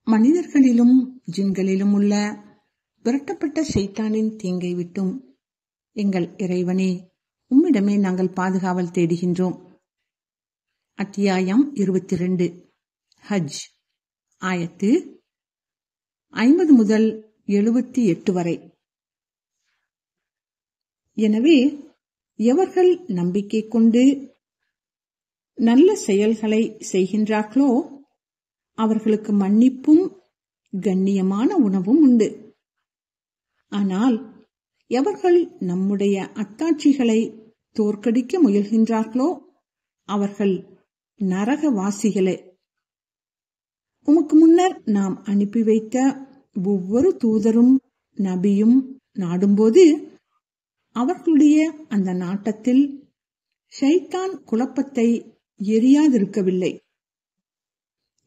மனிதர்களிலும் ஜின்களிலும் உள்ள விரட்டப்பட்ட ஷைத்தானின் தீங்கை விட்டும் எங்கள் இறைவனே, உம்மிடமே நாங்கள் பாதுகாவல் தேடுகின்றோம். அத்தியாயம் 22. ஹஜ். ஆயத்து 50 முதல் 78 வரை. எனவே எவர்கள் நம்பிக்கை கொண்டு நல்ல செயல்களை செய்கின்றார்களோ அவர்களுக்கு மன்னிப்பும் கண்ணியமான உணவும் உண்டு. ஆனால் எவர்கள் நம்முடைய அத்தாட்சிகளை தோற்கடிக்க முயல்கின்றார்களோ அவர்கள் நரகவாசிகளே. உமக்கு முன்னர் நாம் அனுப்பி வைத்த ஒவ்வொரு தூதரும் நபியும் நாடும்போது அவர்களுடைய அந்த நாட்டத்தில் ஷைத்தான் குழப்பத்தை எரியாதிருக்கவில்லை.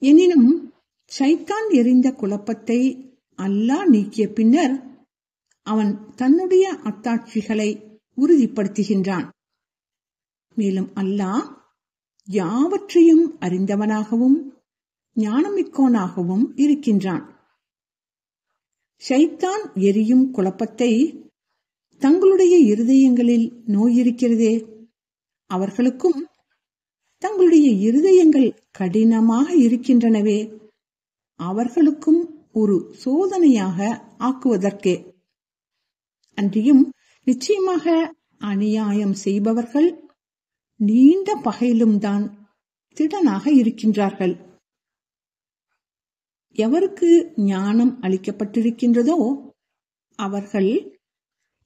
எனினும் ஷைத்தான் எரிந்த குழப்பத்தை அல்லாஹ் நீக்கிய பின்னர் அவன் தன்னுடைய அத்தாட்சிகளை உறுதிப்படுத்துகின்றான். மேலும் அல்லாஹ் யாவற்றையும் அறிந்தவனாகவும் ஞானமிக்கோனாகவும் இருக்கின்றான். ஷைத்தான் எரியும் குழப்பத்தை தங்களுடைய இருதயங்களில் நோயிருக்கிறதே, அவர்களுக்கும் தங்களுடைய இருதயங்கள் கடினமாக இருக்கின்றனவே, அவர்களுக்கும் ஒரு சோதனையாக ஆக்குவதற்கே. அன்றியும் நிச்சயமாக அநியாயம் செய்பவர்கள் நீண்ட பகையிலும் தான் திடனாக இருக்கின்றார்கள். எவருக்கு ஞானம் அளிக்கப்பட்டிருக்கின்றதோ அவர்கள்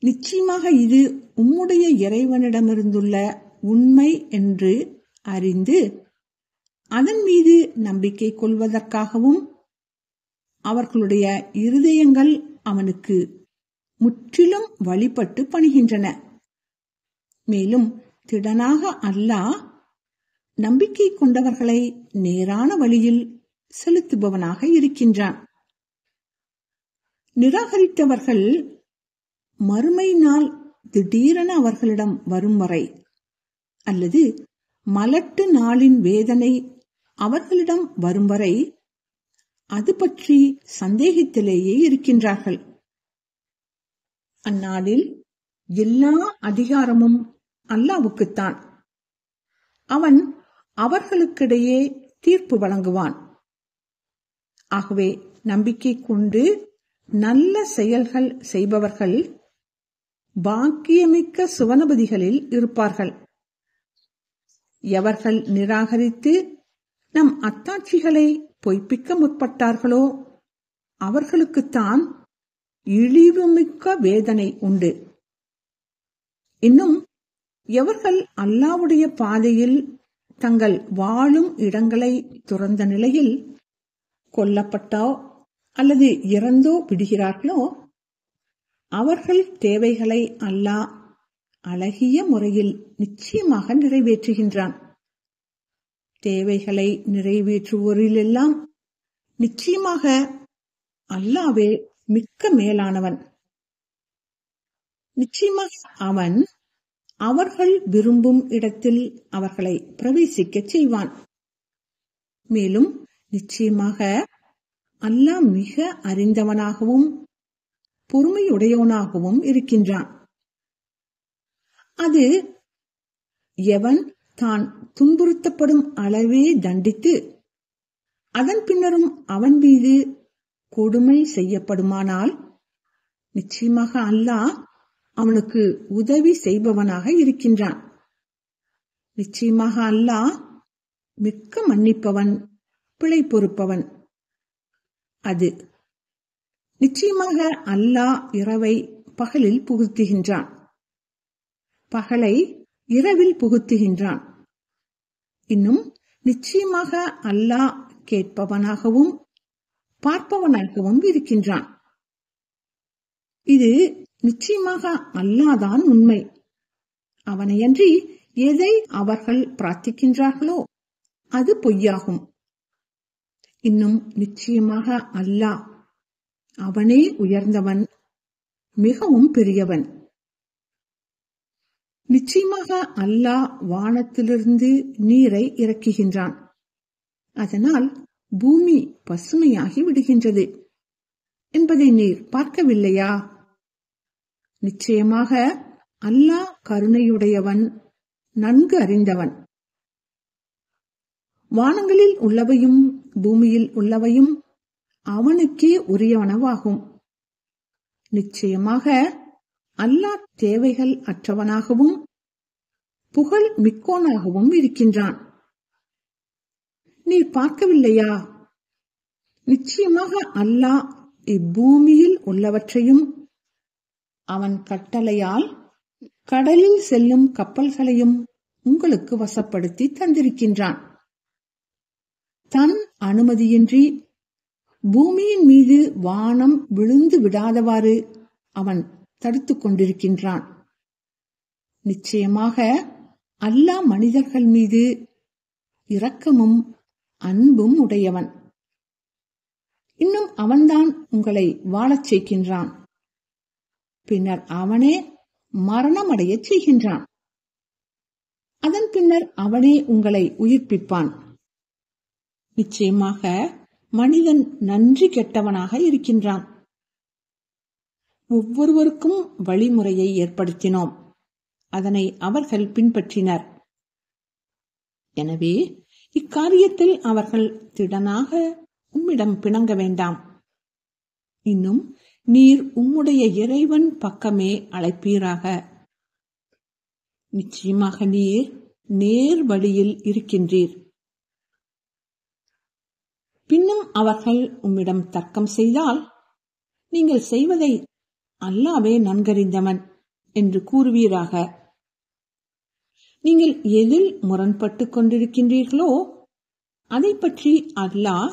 நிச்சயமாக இது உம்முடைய இறைவனிடமிருந்துள்ள உண்மை என்று அறிந்து அதன் மீது நம்பிக்கை கொள்வதற்காகவும் அவர்களுடைய இருதயங்கள் அவனுக்கு முற்றிலும் வழிபட்டு பணிகின்றன. மேலும் திடனாக அல்லாஹ் நம்பிக்கை கொண்டவர்களை நேரான வழியில் செலுத்துபவனாக இருக்கின்றான். நிராகரித்தவர்கள் மறுமை நாள் திடீரென அவர்களிடம் வரும் வரை அல்லது மலட்டு நாளின் வேதனை அவர்களிடம் வரும் வரை அது பற்றி சந்தேகத்திலேயே இருக்கின்றார்கள். அந்நாளில் எல்லா அதிகாரமும் அல்லாஹ்வுக்குத்தான். அவன் அவர்களுக்கிடையே தீர்ப்பு வழங்குவான். ஆகவே நம்பிக்கை கொண்டு நல்ல செயல்கள் செய்பவர்கள் பாக்கியமிக்க சுவனபதிகளில் இருப்பார்கள். எவர்கள் நிராகரித்து நம் அத்தாட்சிகளை பொய்ப்பிக்க முற்பட்டார்களோ அவர்களுக்குத்தான் இழிவுமிக்க வேதனை உண்டு. இன்னும் எவர்கள் அல்லாஹ்வுடைய பாதையில் தங்கள் வாழும் இடங்களை துறந்த நிலையில் கொல்லப்பட்டோ அல்லது இறந்தோ விடுகிறார்களோ அவர்கள் தேவைகளை அல்லாஹ் அழகிய முறையில் நிச்சயமாக நிறைவேற்றுகின்றான். தேவைகளை நிறைவேற்றுவோரிலெல்லாம் நிச்சயமாக அல்லாஹ்வே மிக்க மேலானவன். நிச்சயமாக அவன் அவர்கள் விரும்பும் இடத்தில் அவர்களை பிரவேசிக்க செய்வான். மேலும் நிச்சயமாக அல்லாஹ் மிக அறிந்தவனாகவும் பொறுமையுடையவனாகவும் இருக்கின்றான். அது எவன் தான் துன்புறுத்தப்படும் அளவே தண்டித்து அதன் பின்னரும் அவன் மீது கொடுமை செய்யப்படுமானால் நிச்சயமாக அல்லாஹ் அவனுக்கு உதவி செய்பவனாக இருக்கின்றான். நிச்சயமாக அல்லாஹ் மிக்க மன்னிப்பவன், பிழை பொறுப்பவன். அது நிச்சயமாக அல்லாஹ் இரவை பகலில் புகுத்துகின்றான், பகலை இரவில் புகுத்துகின்றான். இன்னும் நிச்சயமாக அல்லாஹ் கேட்பவனாகவும் பார்ப்பவனாகவும் இருக்கின்றான். இது நிச்சயமாக அல்லாஹ்தான் உண்மை. அவனையன்றி எதை அவர்கள் பிரார்த்திக்கின்றார்களோ அது பொய்யாகும். இன்னும் நிச்சயமாக அல்லாஹ் அவனே உயர்ந்தவன், மிகவும் பெரியவன். நிச்சயமாக அல்லாஹ் வானத்திலிருந்து நீரை இறக்குகின்றான். அதனால் பூமி பசுமையாகி விடுகின்றது என்பதை நீர் பார்க்கவில்லையா? நிச்சயமாக அல்லாஹ் கருணையுடையவன், நன்கு அறிந்தவன். வானங்களில் உள்ளவையும் பூமியில் உள்ளவையும் அவனுக்கே உரியவனவாகும். நிச்சயமாக அல்லாஹ் தேவைகள் அற்றவனாகவும் புகழ் மிக்கோனாகவும் இருக்கின்றான். நீர் பார்க்கவில்லையா? நிச்சயமாக அல்லாஹ் இப்பூமியில் உள்ளவற்றையும் அவன் கட்டளையால் கடலில் செல்லும் கப்பல்களையும் உங்களுக்கு வசப்படுத்தி தந்திருக்கின்றான். தன் அனுமதியின்றி பூமியின் மீது வானம் விழுந்து விடாதவாறு அவன் தடுத்துக் கொண்டிருக்கின்றான். நிச்சயமாக அல்லாஹ் மனிதர்கள் மீது இரக்கமும் அன்பும் உடையவன். இன்னும் அவன்தான் உங்களை வாழச் செய்கின்றான். பின்னர் அவனே மரணமடைய செய்கின்றான். அதன் பின்னர் அவனே உங்களை உயிர்ப்பிப்பான். நிச்சயமாக மனிதன் நன்றி கெட்டவனாக இருக்கின்றான். ஒவ்வொருவருக்கும் வழிமுறையை ஏற்படுத்தினோம், அதனை அவர்கள் பின்பற்றினர். எனவே இக்காரியத்தில் அவர்கள் திடனாக உம்மிடம் பிணங்க வேண்டாம். இன்னும் நீர் உம்முடைய இறைவன் பக்கமே அழைப்பீராக. நிச்சயமாக நீர் நேர் வழியில் இருக்கின்றீர். பின்னும் அவர்கள் உம்மிடம் தர்க்கம் செய்தால், நீங்கள் செய்வதை அல்லாஹ்வே நன்கறிந்தவன் என்று கூறுவீராக. நீங்கள் எதில் முரண்பட்டுக் கொண்டிருக்கின்றீர்களோ அதை பற்றி அல்லாஹ்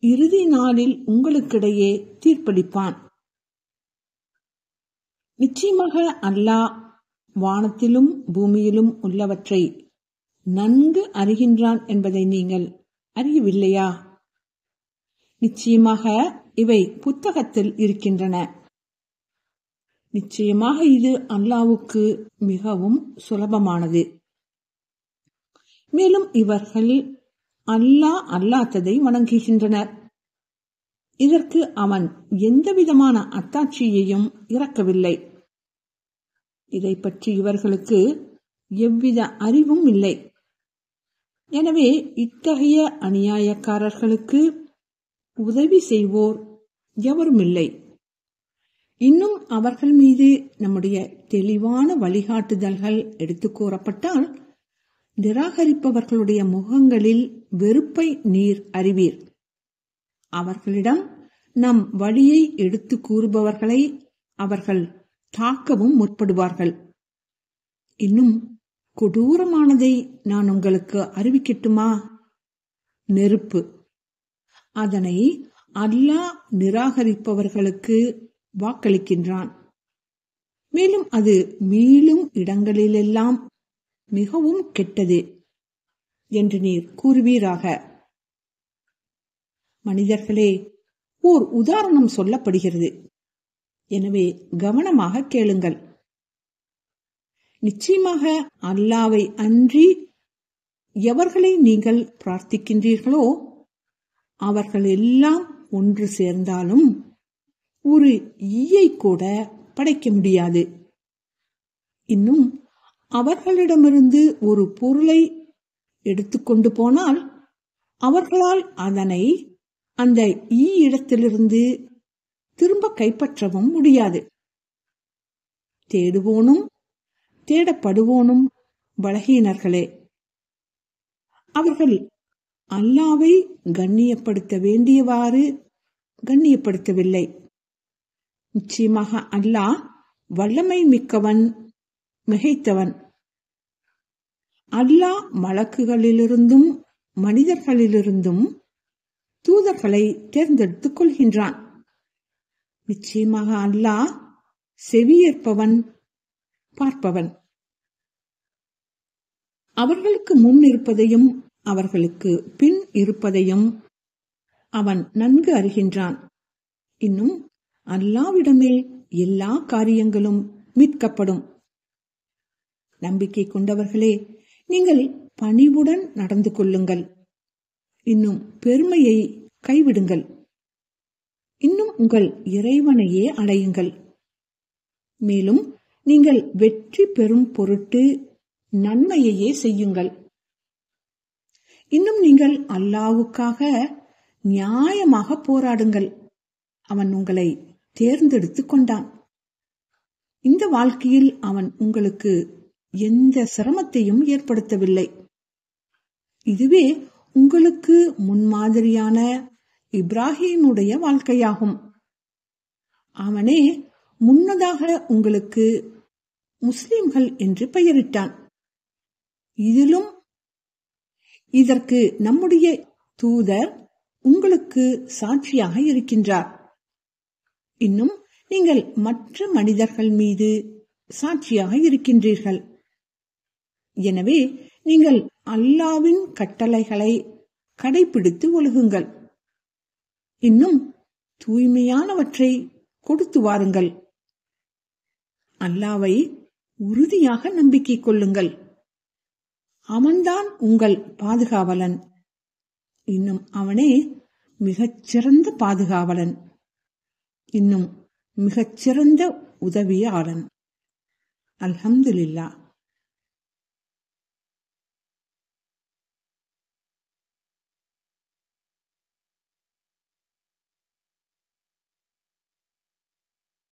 இறுதி நாளில் உங்களுக்கிடையே தீர்ப்பளிப்பான். நிச்சயமாக அல்லாஹ் வானத்திலும் பூமியிலும் உள்ளவற்றை நன்கு அறிகின்றான் என்பதை நீங்கள் அறியவில்லையா? நிச்சயமாக இவை புத்தகத்தில் இருக்கின்றன. நிச்சயமாக இது அல்லாஹ்வுக்கு மிகவும் சுலபமானது. மேலும் இவர்கள் அல்லாஹ் அல்லாததை வணங்குகின்றனர். இதற்கு அவன் எந்தவிதமான அத்தாட்சியையும் இறக்கவில்லை. இதை பற்றி இவர்களுக்கு எவ்வித அறிவும் இல்லை. எனவே இத்தகைய அநியாயக்காரர்களுக்கு உதவி செய்வோர் எவரும் இல்லை. இன்னும் அவர்கள் மீது நம்முடைய தெளிவான வழிகாட்டுதல்கள் எடுத்துக் கூறப்பட்டால், நிராகரிப்பவர்களுடைய முகங்களில் வெறுப்பை நீர் அறிவீர். அவர்களிடம் நம் வழியை எடுத்து கூறுபவர்களை அவர்கள் தாக்கவும் முற்படுவார்கள். இன்னும் கொடூரமானதை நான் உங்களுக்கு அறிவிக்கட்டுமா? நெருப்பு. அதனை அல்லாஹ் நிராகரிப்பவர்களுக்கு வாக்களிக்கின்றான். மேலும் அது மீளும் இடங்களிலெல்லாம் மிகவும் கெட்டது என்று நீர் கூறுவீராக. மனிதர்களே, ஓர் உதாரணம் சொல்லப்படுகிறது. எனவே கவனமாக கேளுங்கள். நிச்சயமாக அல்லாஹ்வை அன்றி எவர்களை நீங்கள் பிரார்த்திக்கின்றீர்களோ அவர்கள் எல்லாம் ஒன்று சேர்ந்தாலும் ஒரு ஈயை கூட படைக்க முடியாது. இன்னும் அவர்களிடமிருந்து ஒரு பொருளை எடுத்துக்கொண்டு போனால் அவர்களால் அதனை அந்த ஈ இடத்திலிருந்து திரும்ப கைப்பற்றவும் முடியாது. தேடுவோனும் தேடப்படுவோனும் பலகீனர்களே. அவர்கள் அல்லாஹ்வை கண்ணியப்படுத்த வேண்டியவாறு கண்ணியப்படுத்தவில்லை. நிச்சயமாக அல்லாஹ் வல்லமை மிக்கவன், மிகைத்தவன். அல்லாஹ் மலக்குகளிலிருந்தும் மனிதர்களிலிருந்தும் தூதர்களை தேர்ந்தெடுத்துக் கொள்கின்றான். நிச்சயமாக அல்லாஹ் செவியேற்பவன், பார்ப்பவன். அவர்களுக்கு முன் இருப்பதையும் அவர்களுக்கு பின் இருப்பதையும் அவன் நன்கு அறிகின்றான். இன்னும் அல்லாஹ்விடமே எல்லா காரியங்களும் மீட்கப்படும். நம்பிக்கை கொண்டவர்களே, நீங்கள் பணிவுடன் நடந்து கொள்ளுங்கள். இன்னும் பெருமையை கைவிடுங்கள். இன்னும் உங்கள் இறைவனையே அடையுங்கள். மேலும் நீங்கள் வெற்றி பெறும் பொருட்டு நன்மையையே செய்யுங்கள். இன்னும் நீங்கள் அல்லாஹ்வுக்காக நியாயமாக போராடுங்கள். அவன் உங்களை தேர்ந்தெடுத்துக் கொண்டான். இந்த வாழ்க்கையில் அவன் உங்களுக்கு எந்த சிரமத்தையும் ஏற்படுத்தவில்லை. இதுவே உங்களுக்கு முன்மாதிரியான இப்ராஹிமுடைய வாழ்க்கையாகும். அவனே முன்னதாக உங்களுக்கு முஸ்லிம்கள் என்று பெயரிட்டான். இதிலும் இதற்கு நம்முடைய தூதர் உங்களுக்கு சாட்சியாக இருக்கின்றார். இன்னும் நீங்கள் மற்ற மனிதர்கள் மீது சாட்சியாக இருக்கின்றீர்கள். எனவே நீங்கள் அல்லாஹ்வின் கட்டளைகளை கடைபிடித்து ஒழுகுங்கள். இன்னும் தூய்மையானவற்றை கொடுத்து வாருங்கள். அல்லாஹ்வை உறுதியாக நம்பிக்கை கொள்ளுங்கள். அவன்தான் உங்கள் பாதுகாவலன். இன்னும் அவனே மிகச்சிறந்த பாதுகாவலன். இன்னும் மிகச்சிறந்த உதவியாளன். அல்ஹம்துலில்லாஹ்.